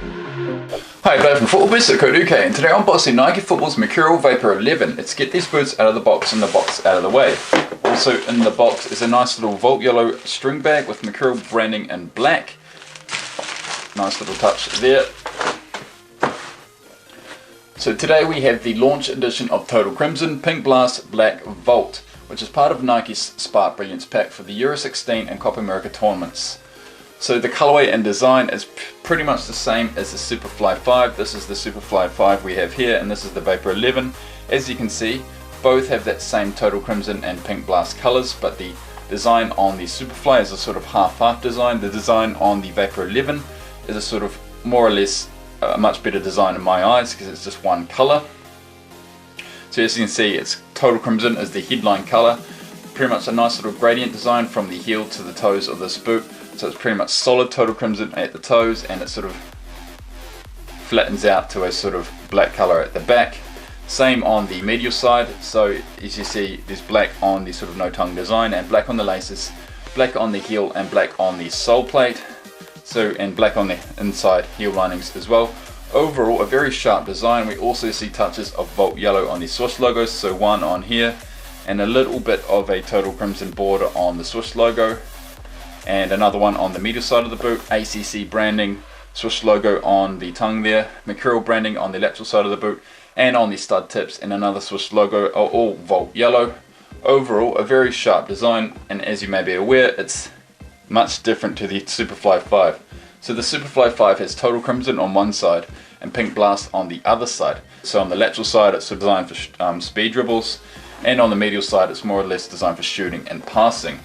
Hi, Dave from footballbiz.co.uk, and today I'm unboxing Nike Football's Mercurial Vapor 11. Let's get these boots out of the box and the box out of the way. Also in the box is a nice little Volt Yellow string bag with Mercurial branding in black. Nice little touch there. So today we have the launch edition of Total Crimson Pink Blast Black Volt, which is part of Nike's Spark Brilliance pack for the Euro 16 and Copa America tournaments. So the colorway and design is pretty much the same as the Superfly 5. This is the Superfly 5 we have here, and this is the Vapor 11. As you can see, both have that same Total Crimson and Pink Blast colors, but the design on the Superfly is a sort of half-half design. The design on the Vapor 11 is a sort of more or less a much better design in my eyes because it's just one color. So as you can see, it's Total Crimson is the headline color. Pretty much a nice little gradient design from the heel to the toes of this boot. So it's pretty much solid Total Crimson at the toes, and it sort of flattens out to a sort of black color at the back. Same on the medial side. So as you see, there's black on the sort of no tongue design, and black on the laces, black on the heel, and black on the sole plate. So, and black on the inside heel linings as well. Overall, a very sharp design. We also see touches of Volt Yellow on the swoosh logos, so one on here, and a little bit of a Total Crimson border on the swoosh logo. And another one on the medial side of the boot, ACC branding, swoosh logo on the tongue there, Mercurial branding on the lateral side of the boot, and on the stud tips, and another swoosh logo, are all Volt Yellow. Overall, a very sharp design, and as you may be aware, it's much different to the Superfly 5. So the Superfly 5 has Total Crimson on one side and Pink Blast on the other side. So on the lateral side, it's designed for speed dribbles, and on the medial side, it's more or less designed for shooting and passing.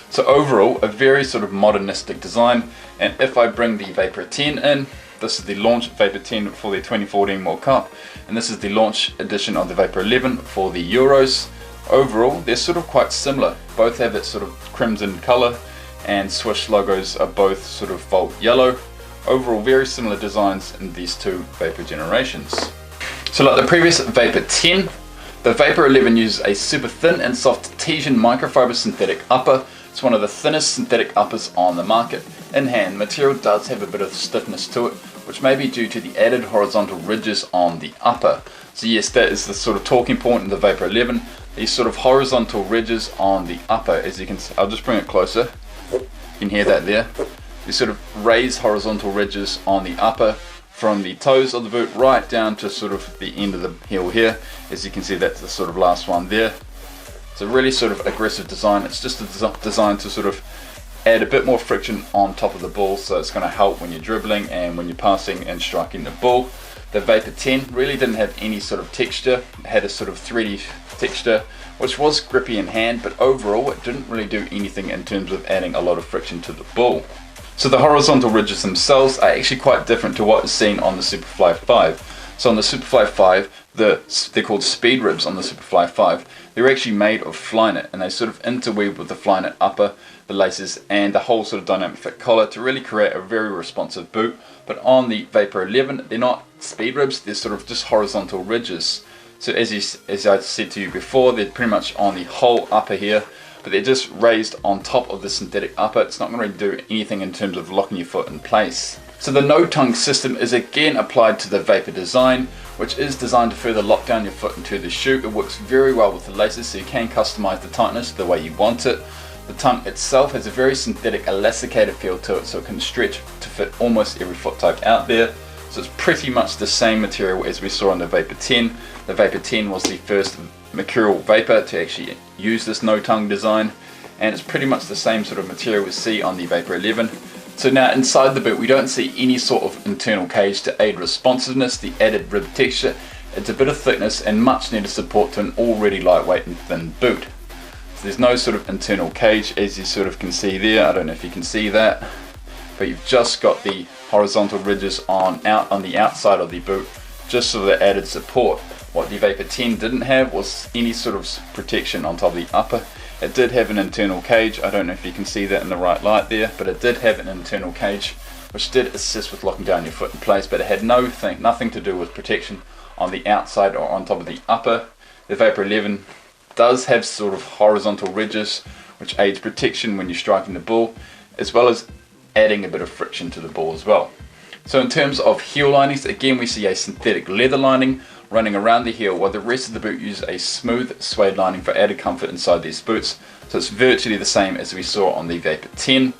So overall, a very sort of modernistic design. And if I bring the Vapor 10 in, this is the launch Vapor 10 for the 2014 World Cup, and this is the launch edition of the Vapor 11 for the Euros. Overall, they're sort of quite similar. Both have that sort of crimson color, and swoosh logos are both sort of Volt Yellow. Overall, very similar designs in these two Vapor generations. So like the previous Vapor 10, the Vapor 11 uses a super thin and soft Tesian microfiber synthetic upper. It's one of the thinnest synthetic uppers on the market. In hand, the material does have a bit of stiffness to it, which may be due to the added horizontal ridges on the upper. So yes, that is the sort of talking point in the Vapor 11. These sort of horizontal ridges on the upper, as you can see, I'll just bring it closer. You can hear that there. These sort of raised horizontal ridges on the upper from the toes of the boot right down to sort of the end of the heel here. As you can see, that's the sort of last one there. It's a really sort of aggressive design. It's just a design to sort of add a bit more friction on top of the ball, so it's going to help when you're dribbling and when you're passing and striking the ball. The Vapor 10 really didn't have any sort of texture. It had a sort of 3D texture, which was grippy in hand, but overall it didn't really do anything in terms of adding a lot of friction to the ball. So the horizontal ridges themselves are actually quite different to what is seen on the Superfly 5. So on the Superfly 5, they're called speed ribs on the Superfly 5. They're actually made of Flyknit, and they sort of interweave with the Flyknit upper, the laces, and the whole sort of dynamic fit collar to really create a very responsive boot. But on the Vapor 11, they're not speed ribs, they're sort of just horizontal ridges. So as I said to you before, they're pretty much on the whole upper here, but they're just raised on top of the synthetic upper. It's not going to do anything in terms of locking your foot in place. So the no-tongue system is again applied to the Vapor design, which is designed to further lock down your foot into the shoe. It works very well with the laces, so you can customize the tightness the way you want it. The tongue itself has a very synthetic elasticated feel to it, so it can stretch to fit almost every foot type out there. So it's pretty much the same material as we saw on the Vapor 10. The Vapor 10 was the first Mercurial Vapor to actually use this no-tongue design, and it's pretty much the same sort of material we see on the Vapor 11. So now inside the boot we don't see any sort of internal cage to aid responsiveness, the added rib texture, it's a bit of thickness and much needed support to an already lightweight and thin boot. So there's no sort of internal cage, as you sort of can see there. I don't know if you can see that, but you've just got the horizontal ridges on the outside of the boot, just for the added support. What the Vapor 10 didn't have was any sort of protection on top of the upper. It did have an internal cage. I don't know if you can see that in the right light there, but it did have an internal cage which did assist with locking down your foot in place, but it had nothing to do with protection on the outside or on top of the upper. The Vapor 11 does have sort of horizontal ridges which aids protection when you're striking the ball, as well as adding a bit of friction to the ball as well. So in terms of heel linings, again we see a synthetic leather lining running around the heel, while the rest of the boot uses a smooth suede lining for added comfort inside these boots. So it's virtually the same as we saw on the Vapor 10.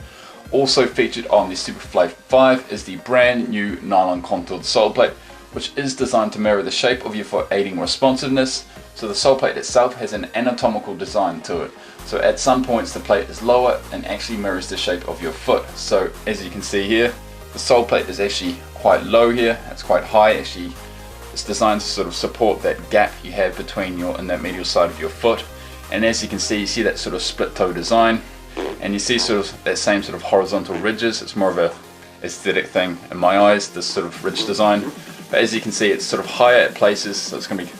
Also featured on the Superfly 5 is the brand new nylon contoured Soleplate, which is designed to mirror the shape of your foot, aiding responsiveness. So the Soleplate itself has an anatomical design to it. So at some points the plate is lower and actually mirrors the shape of your foot. So as you can see here, the Soleplate is actually quite low here, it's quite high actually. It's designed to sort of support that gap you have between your and that medial side of your foot. And as you can see, you see that sort of split toe design, and you see sort of that same sort of horizontal ridges. It's more of a aesthetic thing in my eyes, this sort of ridge design. But as you can see, it's sort of higher at places, so it's going to be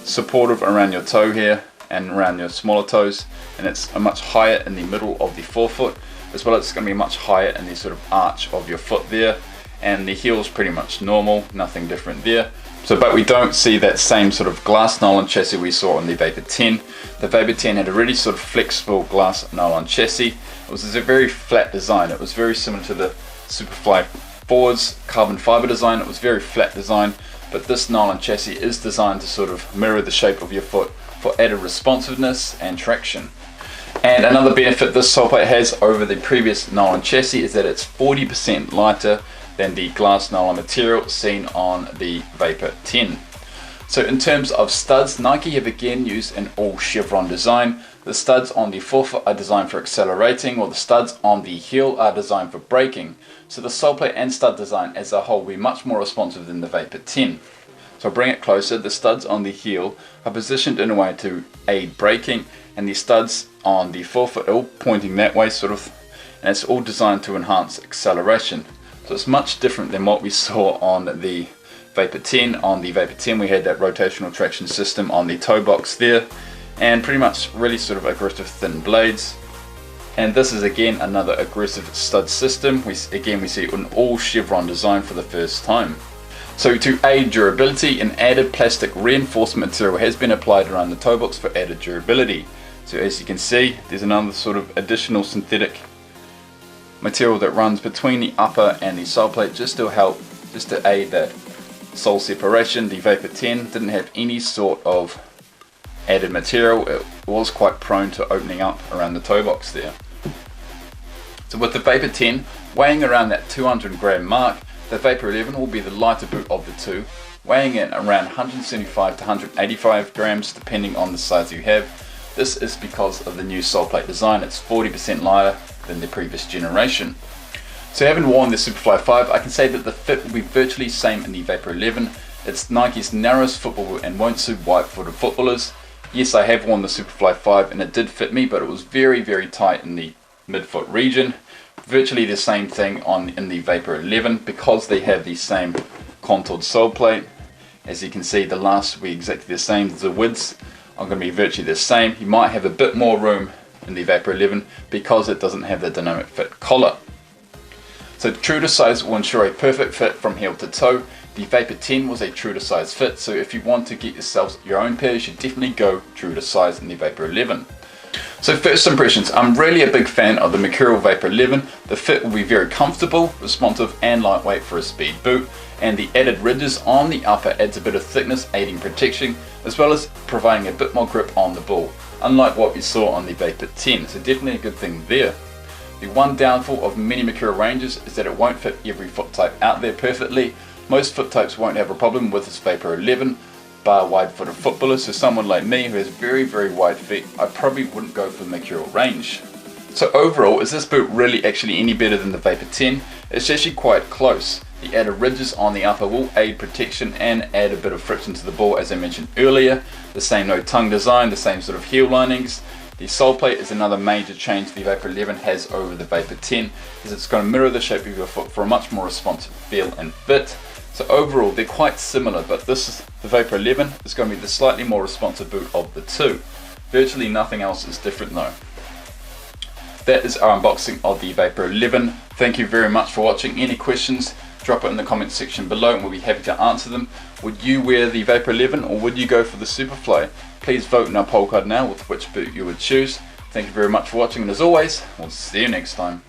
supportive around your toe here and around your smaller toes, and it's a much higher in the middle of the forefoot, as well as it's going to be much higher in the sort of arch of your foot there. And the heel is pretty much normal, nothing different there. So, but we don't see that same sort of glass nylon chassis we saw on the Vapor 10. The Vapor 10 had a really sort of flexible glass nylon chassis. It was a very flat design. It was very similar to the Superfly 4's carbon fiber design. It was very flat design, but this nylon chassis is designed to sort of mirror the shape of your foot for added responsiveness and traction. And another benefit this Soleplate has over the previous nylon chassis is that it's 40% lighter than the glass nylon material seen on the Vapor 10. So in terms of studs, Nike have again used an all chevron design. The studs on the forefoot are designed for accelerating, while the studs on the heel are designed for braking. So the Soleplate and stud design as a whole will be much more responsive than the Vapor 10. So I'll bring it closer. The studs on the heel are positioned in a way to aid braking, and the studs on the forefoot are all pointing that way sort of, and it's all designed to enhance acceleration. So it's much different than what we saw on the Vapor 10. On the Vapor 10 we had that rotational traction system on the toe box there, and pretty much really sort of aggressive thin blades. And this is again another aggressive stud system. We see an all chevron design for the first time. So to aid durability, an added plastic reinforcement material has been applied around the toe box for added durability. So as you can see, there's another sort of additional synthetic material that runs between the upper and the Soleplate just to aid that sole separation. The Vapor 10 didn't have any sort of added material. It was quite prone to opening up around the toe box there. So with the Vapor 10 weighing around that 200 gram mark, the Vapor 11 will be the lighter boot of the two, weighing in around 175 to 185 grams depending on the size you have. This is because of the new Soleplate design. It's 40% lighter than the previous generation. So having worn the Superfly 5, I can say that the fit will be virtually the same in the Vapor 11. It's Nike's narrowest football boot and won't suit wide-footed footballers. Yes, I have worn the Superfly 5 and it did fit me, but it was very, very tight in the midfoot region. Virtually the same thing in the Vapor 11 because they have the same contoured Soleplate. As you can see, the last will be exactly the same. The widths are going to be virtually the same. You might have a bit more room in the Vapor 11 because it doesn't have the dynamic fit collar. So true to size will ensure a perfect fit from heel to toe. The Vapor 10 was a true to size fit, so if you want to get yourselves your own pair, you should definitely go true to size in the Vapor 11. So first impressions, I'm really a big fan of the Mercurial Vapor 11. The fit will be very comfortable, responsive and lightweight for a speed boot, and the added ridges on the upper adds a bit of thickness aiding protection, as well as providing a bit more grip on the ball, unlike what we saw on the Vapor 10, so definitely a good thing there. The one downfall of many Mercurial ranges is that it won't fit every foot type out there perfectly. Most foot types won't have a problem with this Vapor 11, bar wide-footed footballers, so someone like me who has very, very wide feet, I probably wouldn't go for the Mercurial range. So overall, is this boot really actually any better than the Vapor 10? It's actually quite close. The added ridges on the upper will aid protection and add a bit of friction to the ball, as I mentioned earlier. The same no tongue design, the same sort of heel linings. The Soleplate is another major change the Vapor 11 has over the Vapor 10, as it's going to mirror the shape of your foot for a much more responsive feel and fit. So overall, they're quite similar, but the Vapor 11 is going to be the slightly more responsive boot of the two. Virtually nothing else is different though. That is our unboxing of the Vapor 11. Thank you very much for watching. Any questions, drop it in the comment section below and we'll be happy to answer them. Would you wear the Vapor 11 or would you go for the Superfly? Please vote in our poll card now with which boot you would choose. Thank you very much for watching, and as always, we'll see you next time.